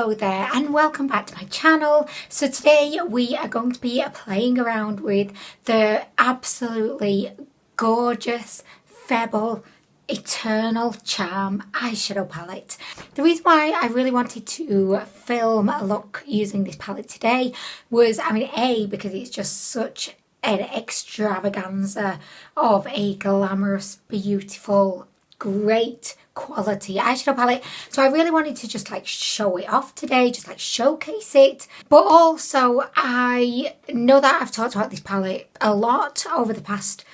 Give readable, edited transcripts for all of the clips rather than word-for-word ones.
Hello there and welcome back to my channel. So today we are going to be playing around with the absolutely gorgeous FEBBLE Eternal Charm eyeshadow palette. The reason why I really wanted to film a look using this palette today was, A, because it's just such an extravaganza of a glamorous, beautiful, great quality eyeshadow palette. So I really wanted to just like show it off today, just like showcase it. But also I know that I've talked about this palette a lot over the past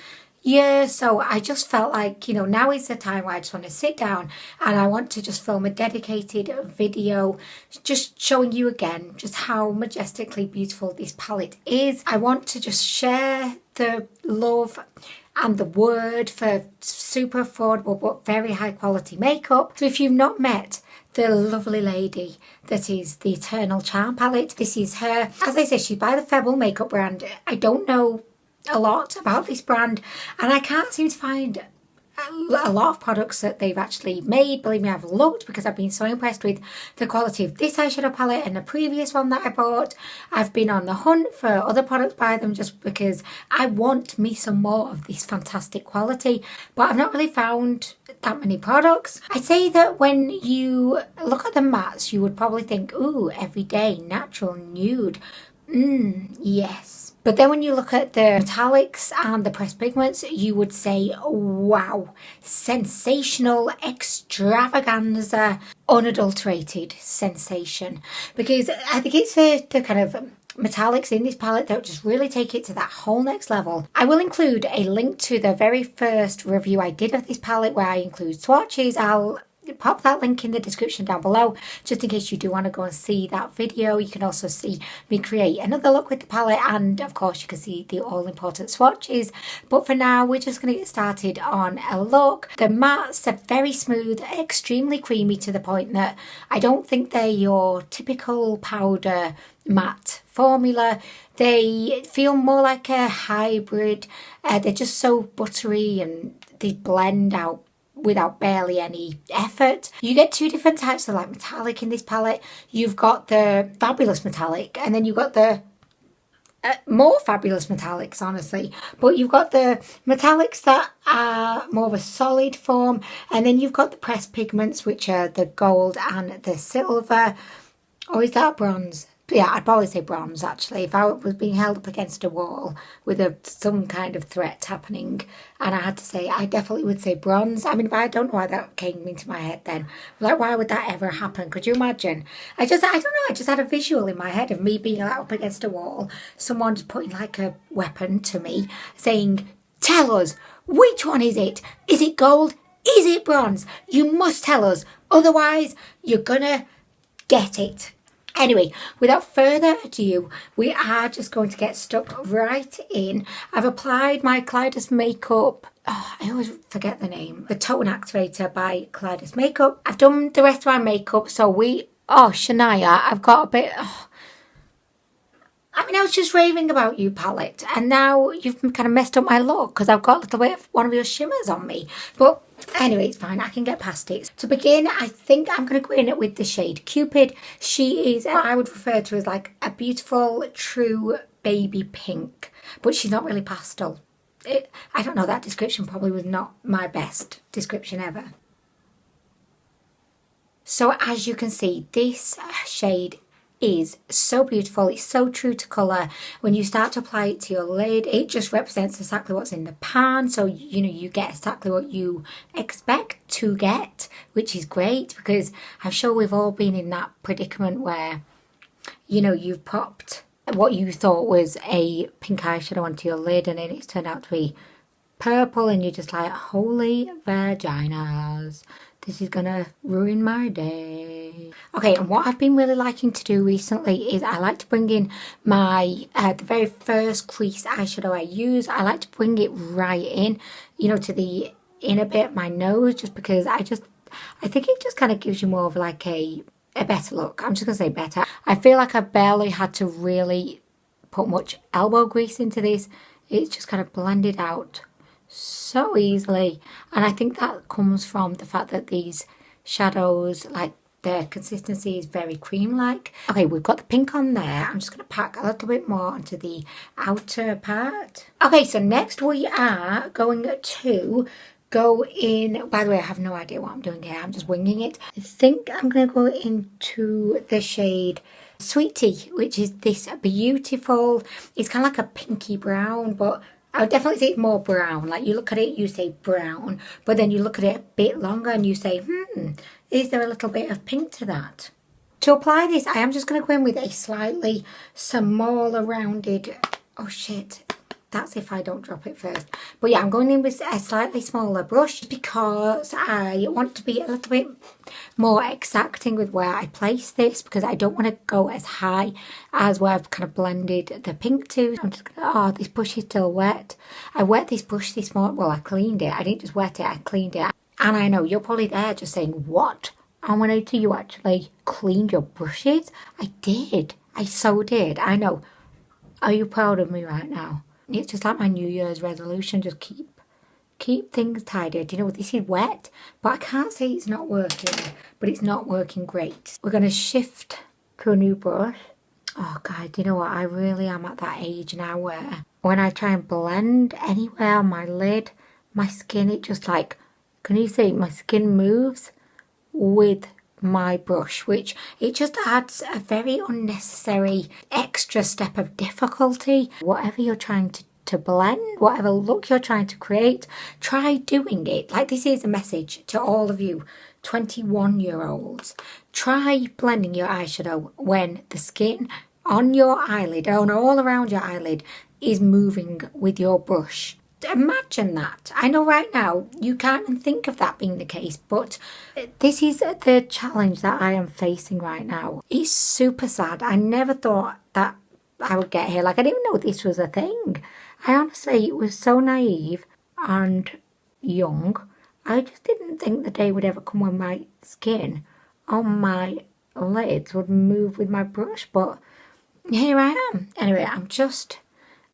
year, so I just felt like, you know, now is the time where I just want to sit down and I want to just film a dedicated video just showing you again just how majestically beautiful this palette is. I want to just share the love and the word for super affordable but very high quality makeup. So if you've not met the lovely lady that is the Eternal Charm palette, this is her. As I say, she's by the FEBBLE makeup brand. I don't know a lot about this brand and I can't seem to find a lot of products that they've actually made. Believe me, I've looked because I've been so impressed with the quality of this eyeshadow palette and the previous one that I bought. I've been on the hunt for other products by them just because I want me some more of this fantastic quality, but I've not really found that many products. I'd say that when you look at the mattes, you would probably think, ooh, everyday, natural, nude. Yes. But then when you look at the metallics and the pressed pigments, you would say, wow, sensational, extravaganza, unadulterated sensation. Because I think it's the kind of metallics in this palette that just really take it to that whole next level. I will include a link to the very first review I did of this palette where I include swatches. I'll pop that link in the description down below just in case you do want to go and see that video. You can also see me create another look with the palette and of course you can see the all important swatches. But for now we're just going to get started on a look. The mattes are very smooth, extremely creamy to the point that I don't think they're your typical powder matte formula. They feel more like a hybrid. They're just so buttery and they blend out without barely any effort. You get two different types of like metallic in this palette. You've got the fabulous metallic and then you've got the more fabulous metallics, honestly. But you've got the metallics that are more of a solid form and then you've got the pressed pigments which are the gold and the silver. Or is that bronze? Yeah, I'd probably say bronze actually. If I was being held up against a wall with some kind of threat happening and I had to say, I definitely would say bronze. I mean, I don't know why that came into my head then. Like, why would that ever happen? Could you imagine? I don't know, I just had a visual in my head of me being like up against a wall, someone just putting like a weapon to me saying, tell us, which one is it? Is it gold? Is it bronze? You must tell us, otherwise you're gonna get it. Anyway, without further ado, we are just going to get stuck right in. I've applied my Kaleidos Makeup, I always forget the name, the Tone Activator by Kaleidos Makeup. I've done the rest of my makeup, so Shania, I've got a bit, I was just raving about you, palette, and now you've kind of messed up my look because I've got a little bit of one of your shimmers on me. But anyway, it's fine. I can get past it. To begin, I think I'm going to go in with the shade Cupid. She is what I would refer to as like a beautiful, true baby pink, but she's not really pastel. I don't know, that description probably was not my best description ever. So as you can see, this shade is so beautiful. It's so true to colour. When you start to apply it to your lid, it just represents exactly what's in the pan, so you know you get exactly what you expect to get, which is great because I'm sure we've all been in that predicament where, you know, you've popped what you thought was a pink eyeshadow onto your lid and then it's turned out to be purple and you're just like, holy vaginas, this is gonna ruin my day. Okay, and what I've been really liking to do recently is I like to bring in my, the very first crease eyeshadow I use. I like to bring it right in, you know, to the inner bit of my nose, just because I think it just kind of gives you more of like a better look. I'm just gonna say better. I feel like I barely had to really put much elbow grease into this. It's just kind of blended out so easily, and I think that comes from the fact that these shadows, like The consistency is very cream-like. Okay, we've got the pink on there. I'm just going to pack a little bit more onto the outer part. Okay, so next we are going to go in. By the way, I have no idea what I'm doing here. I'm just winging it. I think I'm going to go into the shade Sweet Tea, which is this beautiful, it's kind of like a pinky brown, but I would definitely say it's more brown. Like, you look at it, you say brown, but then you look at it a bit longer and you say, is there a little bit of pink to that? To apply this, I am just going to go in with a slightly smaller rounded, oh shit, that's if I don't drop it first. But yeah, I'm going in with a slightly smaller brush because I want to be a little bit more exacting with where I place this, because I don't want to go as high as where I've kind of blended the pink to. I'm just gonna, oh, this brush is still wet. I wet this brush this morning. Well, I cleaned it. I didn't just wet it, I cleaned it. And I know you're probably there just saying, what? Anwen, you actually cleaned your brushes? I did. I so did. I know. Are you proud of me right now? It's just like my New Year's resolution, just keep things tidy. You know, this is wet, but I can't say it's not working, but it's not working great. We're going to shift to a new brush. Oh guys, you know what? I really am at that age now where when I try and blend anywhere on my lid, my skin, it just like, can you see my skin moves with my brush, which it just adds a very unnecessary extra step of difficulty. Whatever you're trying to blend, whatever look you're trying to create, try doing it. Like, this is a message to all of you 21-year-olds. Try blending your eyeshadow when the skin on your eyelid and all around your eyelid is moving with your brush. Imagine that. I know right now you can't even think of that being the case, but this is the challenge that I am facing right now. It's super sad. I never thought that I would get here. Like, I didn't even know this was a thing. I honestly was so naive and young. I just didn't think the day would ever come when my skin on my lids would move with my brush, but here I am. Anyway, I'm just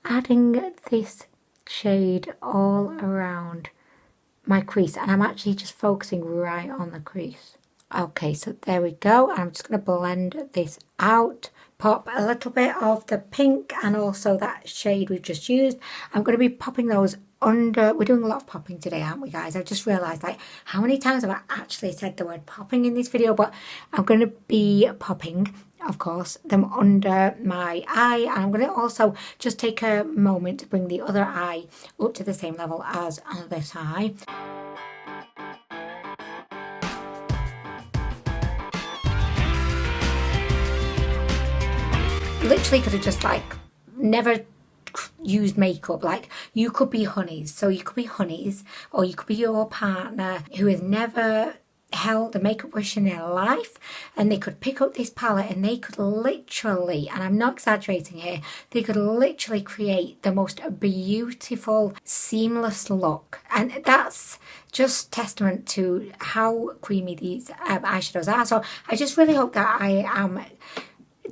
adding this shade all around my crease, and I'm actually just focusing right on the crease. Okay, so there we go. I'm just going to blend this out, pop a little bit of the pink and also that shade we've just used. I'm going to be popping those under. We're doing a lot of popping today, aren't we, guys? I've just realised, like, how many times have I actually said the word popping in this video, but I'm going to be popping, of course, them under my eye, and I'm going to also just take a moment to bring the other eye up to the same level as this eye. Literally could have just like never used makeup. Like, you could be honeys, so you could be honeys, or you could be your partner who has never held a makeup brush in their life, and they could pick up this palette and they could literally, and I'm not exaggerating here, they could literally create the most beautiful seamless look. And that's just testament to how creamy these eyeshadows are. So I just really hope that I am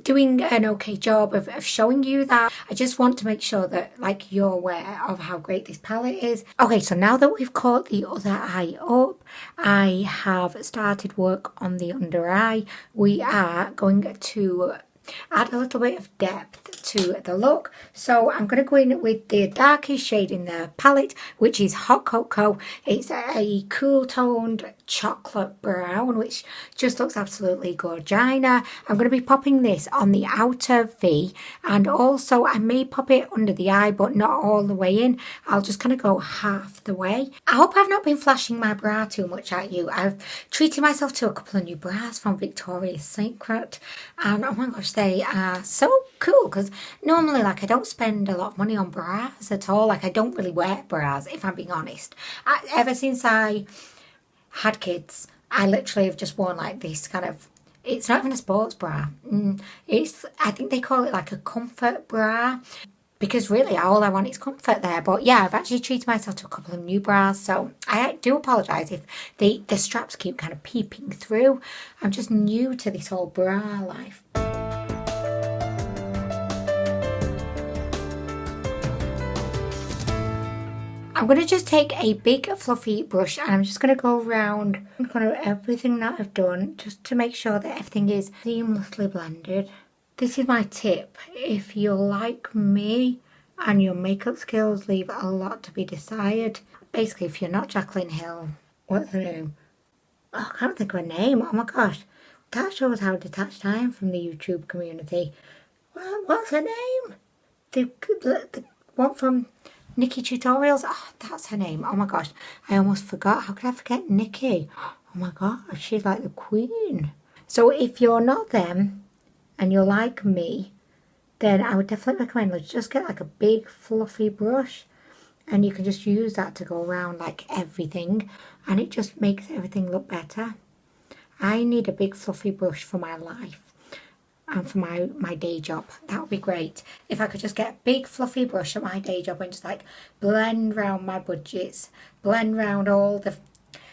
doing an okay job of showing you that. I just want to make sure that, like, you're aware of how great this palette is. Okay, so now that we've caught the other eye up, I have started work on the under eye. We are going to add a little bit of depth to the look. So I'm going to go in with the darkest shade in the palette, which is Hot Cocoa. It's a cool toned chocolate brown, which just looks absolutely gorgina. I'm going to be popping this on the outer V, and also I may pop it under the eye, but not all the way in. I'll just kind of go half the way. I hope I've not been flashing my bra too much at you. I've treated myself to a couple of new bras from Victoria's Secret, and oh my gosh, they are so cool, because normally, like, I don't spend a lot of money on bras at all. Like, I don't really wear bras, if I'm being honest. Ever since I had kids, I literally have just worn like this kind of, it's not even a sports bra. It's, I think they call it like a comfort bra, because really all I want is comfort there. But yeah, I've actually treated myself to a couple of new bras, so I do apologise if the straps keep kind of peeping through. I'm just new to this whole bra life. I'm going to just take a big fluffy brush and I'm just going to go around kind of everything that I've done just to make sure that everything is seamlessly blended. This is my tip. If you're like me and your makeup skills leave a lot to be desired, basically if you're not Jacqueline Hill, what's her name? Oh, I can't think of her name. Oh my gosh. That shows how detached I am from the YouTube community. Well, what's her name? The one from Nikki Tutorials. Oh, that's her name. Oh my gosh. I almost forgot. How could I forget Nikki? Oh my gosh. She's like the queen. So if you're not them and you're like me, then I would definitely recommend let's just get like a big fluffy brush and you can just use that to go around like everything and it just makes everything look better. I need a big fluffy brush for my life and for my day job. That would be great. If I could just get a big fluffy brush at my day job and just like blend round my budgets, blend round all the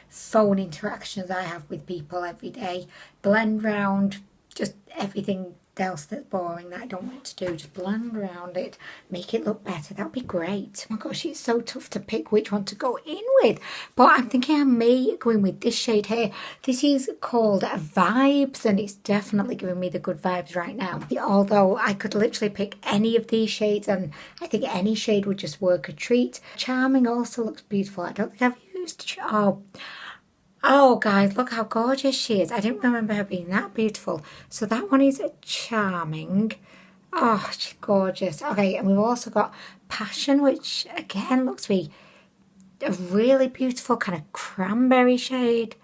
phone interactions I have with people every day, blend round just everything else that's boring that I don't want to do, just blend around it, make it look better. That would be great. Oh my gosh, it's so tough to pick which one to go in with, but I'm thinking I may go in with this shade here. This is called Vibes and it's definitely giving me the good vibes right now, although I could literally pick any of these shades and I think any shade would just work a treat. Charming also looks beautiful. I don't think I've used Oh guys, look how gorgeous she is. I didn't remember her being that beautiful. So that one is Charming. Oh, she's gorgeous. Okay, and we've also got Passion, which again looks to be a really beautiful kind of cranberry shade.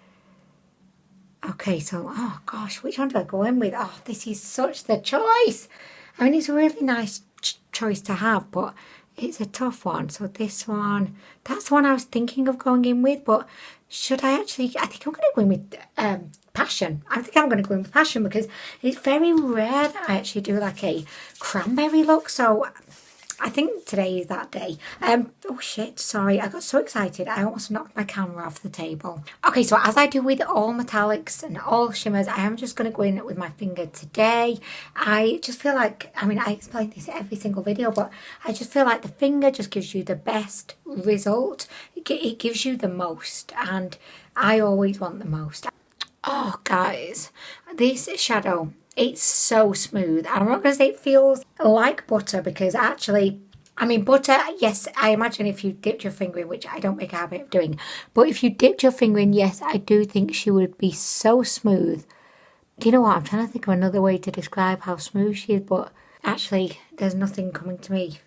Okay, so, oh gosh, which one do I go in with? Oh, this is such the choice. I mean, it's a really nice choice to have, but it's a tough one. So this one, that's the one I was thinking of going in with, but should I actually, I think I'm going to go in with Passion. I think I'm going to go in with Passion because it's very rare that I actually do like a cranberry look. So I think today is that day. Oh shit, sorry, I got so excited. I almost knocked my camera off the table. Okay, so as I do with all metallics and all shimmers, I am just going to go in with my finger today. I just feel like, I mean, I explain this every single video, but I just feel like the finger just gives you the best result. It gives you the most, and I always want the most. Oh, guys, this shadow, it's so smooth. I'm not going to say it feels like butter because actually, I mean, butter, yes, I imagine if you dipped your finger in, which I don't make a habit of doing, but if you dipped your finger in, yes, I do think she would be so smooth. Do you know what? I'm trying to think of another way to describe how smooth she is, but actually, there's nothing coming to me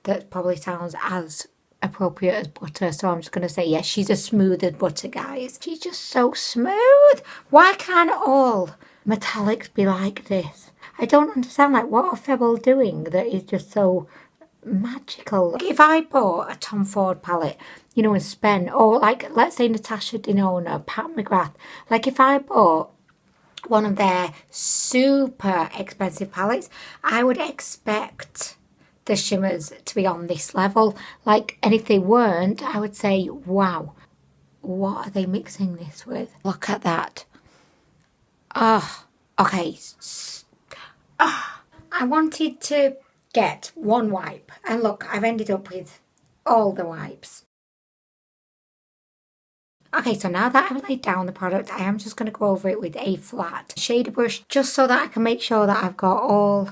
that probably sounds as appropriate as butter, so I'm just going to say yes, she's as smooth as butter, guys. She's just so smooth. Why can't all metallics be like this? I don't understand, like, what are FEBBLE doing that is just so magical? Like, if I bought a Tom Ford palette, you know, and spent, or like, let's say Natasha Denona, Pat McGrath, like if I bought one of their super expensive palettes, I would expect the shimmers to be on this level, like, and if they weren't, I would say, wow, what are they mixing this with? Look at that. Okay. I wanted to get one wipe, and look, I've ended up with all the wipes. Okay, so now that I've laid down the product, I am just going to go over it with a flat shader brush, just so that I can make sure that I've got all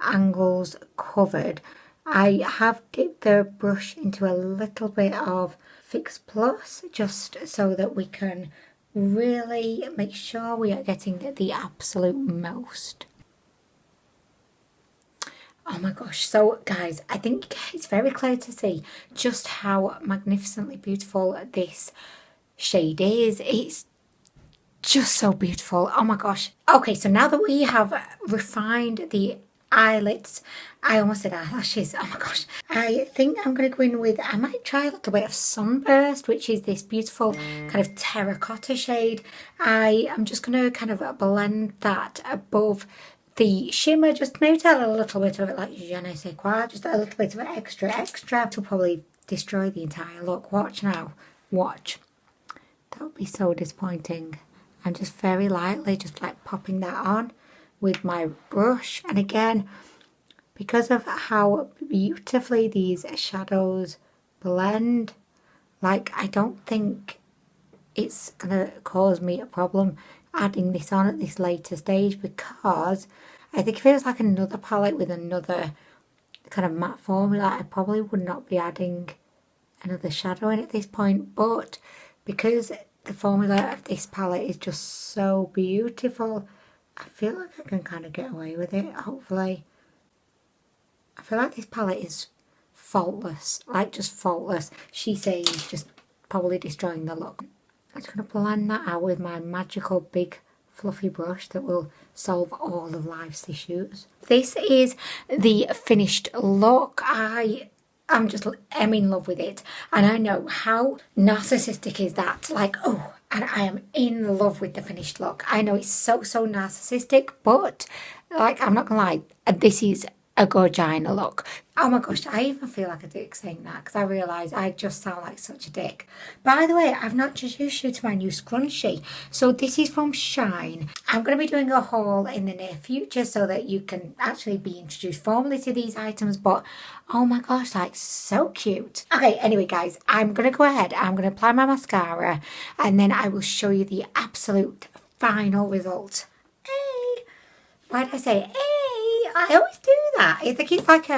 angles covered. I have dipped the brush into a little bit of Fix Plus, just so that we can really make sure we are getting the absolute most. Oh my gosh, so guys, I think it's very clear to see just how magnificently beautiful this shade is. It's just so beautiful. Oh my gosh. Okay, so now that we have refined the eyelids, I almost said eyelashes, oh my gosh, I think I'm going to go in with, I might try a little bit of Sunburst, which is this beautiful kind of terracotta shade. I am just going to kind of blend that above the shimmer, just maybe tell a little bit of it, like je ne sais quoi, just a little bit of extra to probably destroy the entire look. Watch now, watch. That would be so disappointing. I'm just very lightly just like popping that on with my brush, and again, because of how beautifully these shadows blend. Like, I don't think it's gonna cause me a problem adding this on at this later stage, because I think if it was like another palette with another kind of matte formula, I probably would not be adding another shadow in at this point. But because the formula of this palette is just so beautiful, I feel like I can kind of get away with it, hopefully. I feel like this palette is faultless, like just faultless. She says just probably destroying the look. I'm just going to blend that out with my magical big fluffy brush that will solve all of life's issues. This is the finished look. I'm in love with it, and I know how narcissistic is that. Like, oh, and I am in love with the finished look. I know it's so narcissistic, but like, I'm not gonna lie, this is a gorgina look. Oh my gosh, I even feel like a dick saying that, because I realise I just sound like such a dick. By the way, I've not introduced you to my new scrunchie. So this is from Shine. I'm going to be doing a haul in the near future so that you can actually be introduced formally to these items. But oh my gosh, like, so cute. Okay, anyway guys, I'm going to go ahead. I'm going to apply my mascara, and then I will show you the absolute final result. Hey! Why did I say hey? I always do that. I think it's like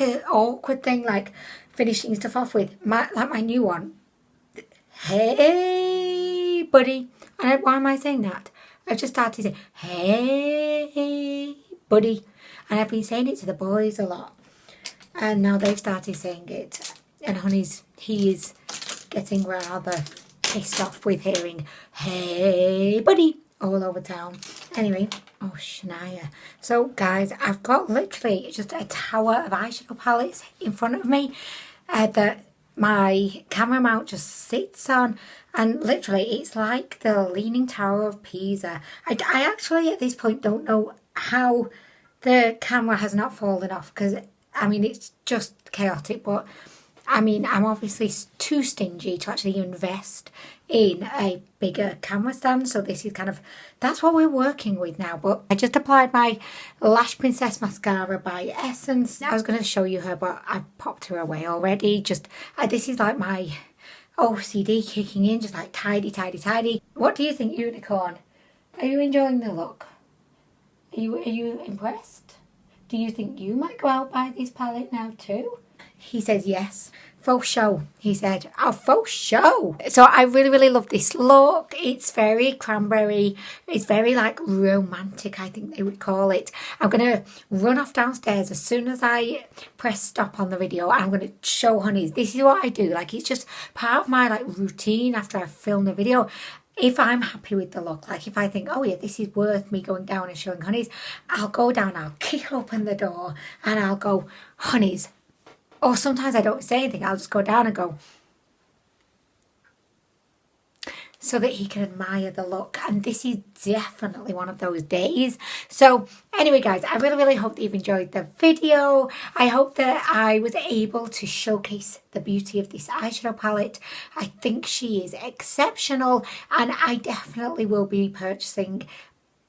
an awkward thing, like finishing stuff off with my new one. Hey, buddy. And why am I saying that? I've just started saying, hey, buddy. And I've been saying it to the boys a lot. And now they've started saying it. And he is getting rather pissed off with hearing, hey, buddy, all over town. Anyway, oh, Shania. So, guys, I've got literally just a tower of eyeshadow palettes in front of me that my camera mount just sits on. And literally, it's like the Leaning Tower of Pisa. I actually, at this point, don't know how the camera has not fallen off, because, I mean, it's just chaotic. But, I mean, I'm obviously too stingy to actually invest in a bigger camera stand, so this is kind of, that's what we're working with now. But I just applied my Lash Princess mascara by Essence. I was going to show you her, but I popped her away already. Just this is like my OCD kicking in, just like tidy. What do you think, Unicorn? Are you enjoying the look? Are you impressed? Do you think you might go out buy this palette now too? He says yes. Faux show, he said. Oh, faux show. So I really love this look. It's very cranberry. It's very like romantic, I think they would call it. I'm going to run off downstairs as soon as I press stop on the video. I'm going to show honeys. This is what I do. Like, it's just part of my like routine after I've filmed the video. If I'm happy with the look, like if I think, oh yeah, this is worth me going down and showing honeys, I'll go down, I'll kick open the door and I'll go, honeys. Or sometimes I don't say anything, I'll just go down and go, so that he can admire the look. And this is definitely one of those days. So anyway guys, I really hope that you've enjoyed the video. I hope that I was able to showcase the beauty of this eyeshadow palette. I think she is exceptional, and I definitely will be purchasing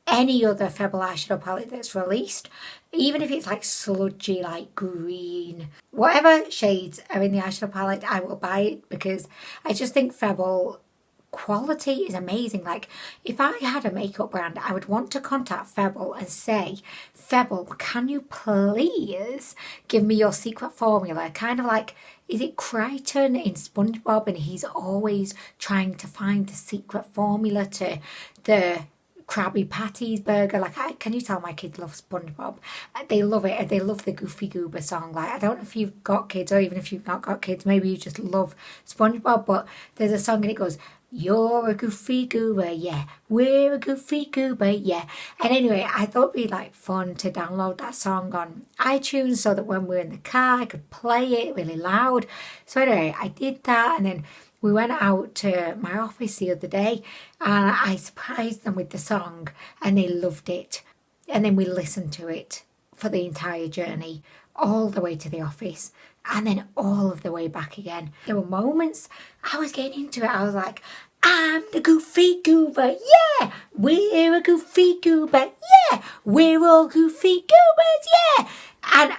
any other FEBBLE eyeshadow palette that's released, even if it's like sludgy, like green, whatever shades are in the eyeshadow palette, I will buy it, because I just think FEBBLE quality is amazing. Like, if I had a makeup brand, I would want to contact FEBBLE and say, FEBBLE, can you please give me your secret formula? Kind of like, is it Crichton in SpongeBob, and he's always trying to find the secret formula to the Krabby Patties burger? Like, can you tell my kids love SpongeBob? They love it. They love the Goofy Goober song. Like, I don't know if you've got kids, or even if you've not got kids, maybe you just love SpongeBob, but there's a song and it goes, you're a goofy goober, yeah. We're a goofy goober, yeah. And anyway, I thought it'd be like fun to download that song on iTunes so that when we're in the car, I could play it really loud. So anyway, I did that, and then we went out to my office the other day and I surprised them with the song, and they loved it. And then we listened to it for the entire journey, all the way to the office, and then all of the way back again. There were moments I was getting into it. I was like, I'm the Goofy Goober, yeah! We're a Goofy Goober, yeah! We're all Goofy Goobers, yeah! And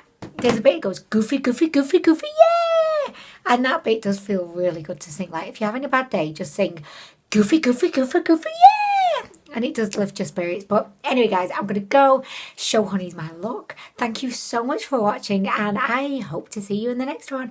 there's a bit it goes goofy, goofy, goofy, goofy, yeah! And that bit does feel really good to sing. Like if you're having a bad day, just sing goofy, goofy, goofy, goofy, yeah! And it does lift your spirits. But anyway, guys, I'm going to go show honeys my look. Thank you so much for watching, and I hope to see you in the next one.